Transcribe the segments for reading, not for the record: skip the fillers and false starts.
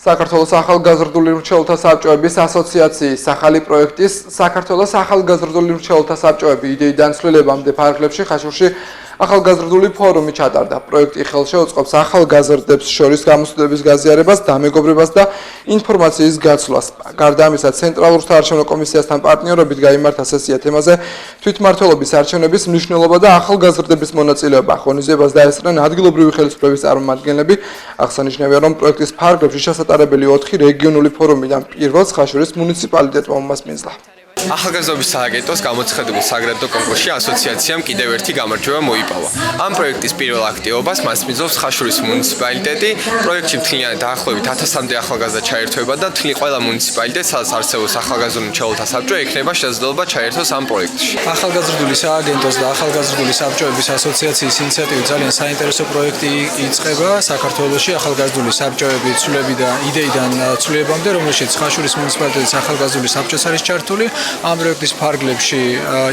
საქართველოს ახალგაზრდული მრჩეველთა საბჭოების ასოციაციის ახალი პროექტის საქართველოს ახალგაზრდული მრჩეველთა საბჭოები იდეიდან ცვლილებამდე ფარგლებში ხაშურში ახალგაზრდული ფორუმი ჩატარდა. პროექტი ხელშეუწყობს ახალგაზრდებს შორის გამოსვლების გაზიარებას, დამეგობრებას და ინფორმაციის გაცვლას. გარდა ამისა, ცენტრალურ საარჩევნო კომისიასთან პარტნიორობით გაიმართა სესია თემაზე თვითმმართველობის არჩევნების მნიშვნელობა და ახალგაზრდების მონაწილეობა. ღონისძიებას დაესწრნენ ადგილობრივი ხელისუფლების წარმომადგენლები. აღსანიშნავია, რომ პროექტის ფარგლებში შესატარებელი 4 რეგიონული ფორუმიდან პირველს ხაშურის მუნიციპალიტეტმა უმასპინძლა. ახალგაზრდობის სააგენტოს გამოცხადებულ საგრაფიკო კონკურსში ასოციაციამ კიდევ ერთი გამარჯვება მოიპოვა. ამ პროექტის პირველ აქტივობას მასპინძლობს ხაშურის მუნიციპალიტეტი. პროექტში მთლიანად დაახლოებით 1000-მდე ახალგაზრდა ჩაერთვება და მთლიან ყველა მუნიციპალიტეტს, სადაც არსებობს ახალგაზრდული მრჩეველთა საბჭო, ექნება შესაძლებლობა ჩაერთოს ამ პროექტში. ახალგაზრდული სააგენტოს და ახალგაზრდული საბჭოების ასოციაციის ინიციატივით ძალიან საინტერესო პროექტი იწყება საქართველოში ახალგაზრდული საბჭოები ცვლილებიდან იდეიდან ცვლილებამდე, რომელშიც ხაშურის მუნიციპალიტეტის ახალგაზრდული საბჭოს არის ჩართული. ამ პროექტის ფარგლებში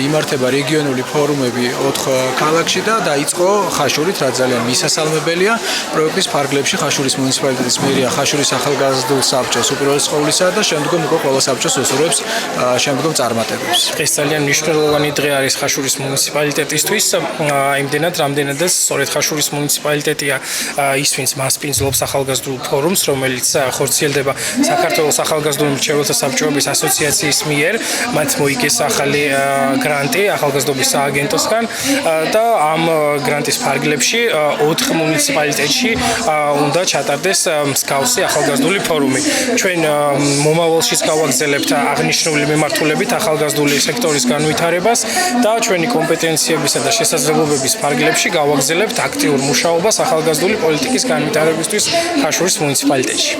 იმართება რეგიონული ფორუმები 4 ქალაქში და დაიწყო ხაშურით, რაც ძალიან მისასალმებელია. პროექტის ფარგლებში ხაშურის მუნიციპალიტეტის მერია ხაშურის ახალგაზრდულ საბჭოს უპირველეს ყოვლისა და შემდგომ უკვე ყველა საბჭოს უსურვებს შემდგომ წარმატებებს. ეს ძალიან მნიშვნელოვანი დღე არის ხაშურის მუნიციპალიტეტისთვის. იმდენად, რამდენადაც სწორედ ხაშურის მუნიციპალიტეტია ის, ვინც მასპინძლობს ახალგაზრდულ ფორუმს, რომელიც ხორციელდება საქართველოს ახალგაზრდული მრჩეველთა საბჭოების ასოციაციის მიერ. მათ მოიგეს ახალი გრანტი ახალგაზრდობის სააგენტოსგან და ამ გრანტის ფარგლებში 4 მუნიციპალიტეტში უნდა ჩატარდეს მსგავსი ახალგაზრდული ფორუმი. ჩვენ მომავალშიც გავაგრძელებთ აღნიშნული მიმართულებით ახალგაზრდული სექტორის განვითარებას და ჩვენი კომპეტენციებისა და შესაძლებლობების ფარგლებში გავაგრძელებთ აქტიურ მუშაობას ახალგაზრდული პოლიტიკის განვითარებისთვის ხაშურის მუნიციპალიტეტში.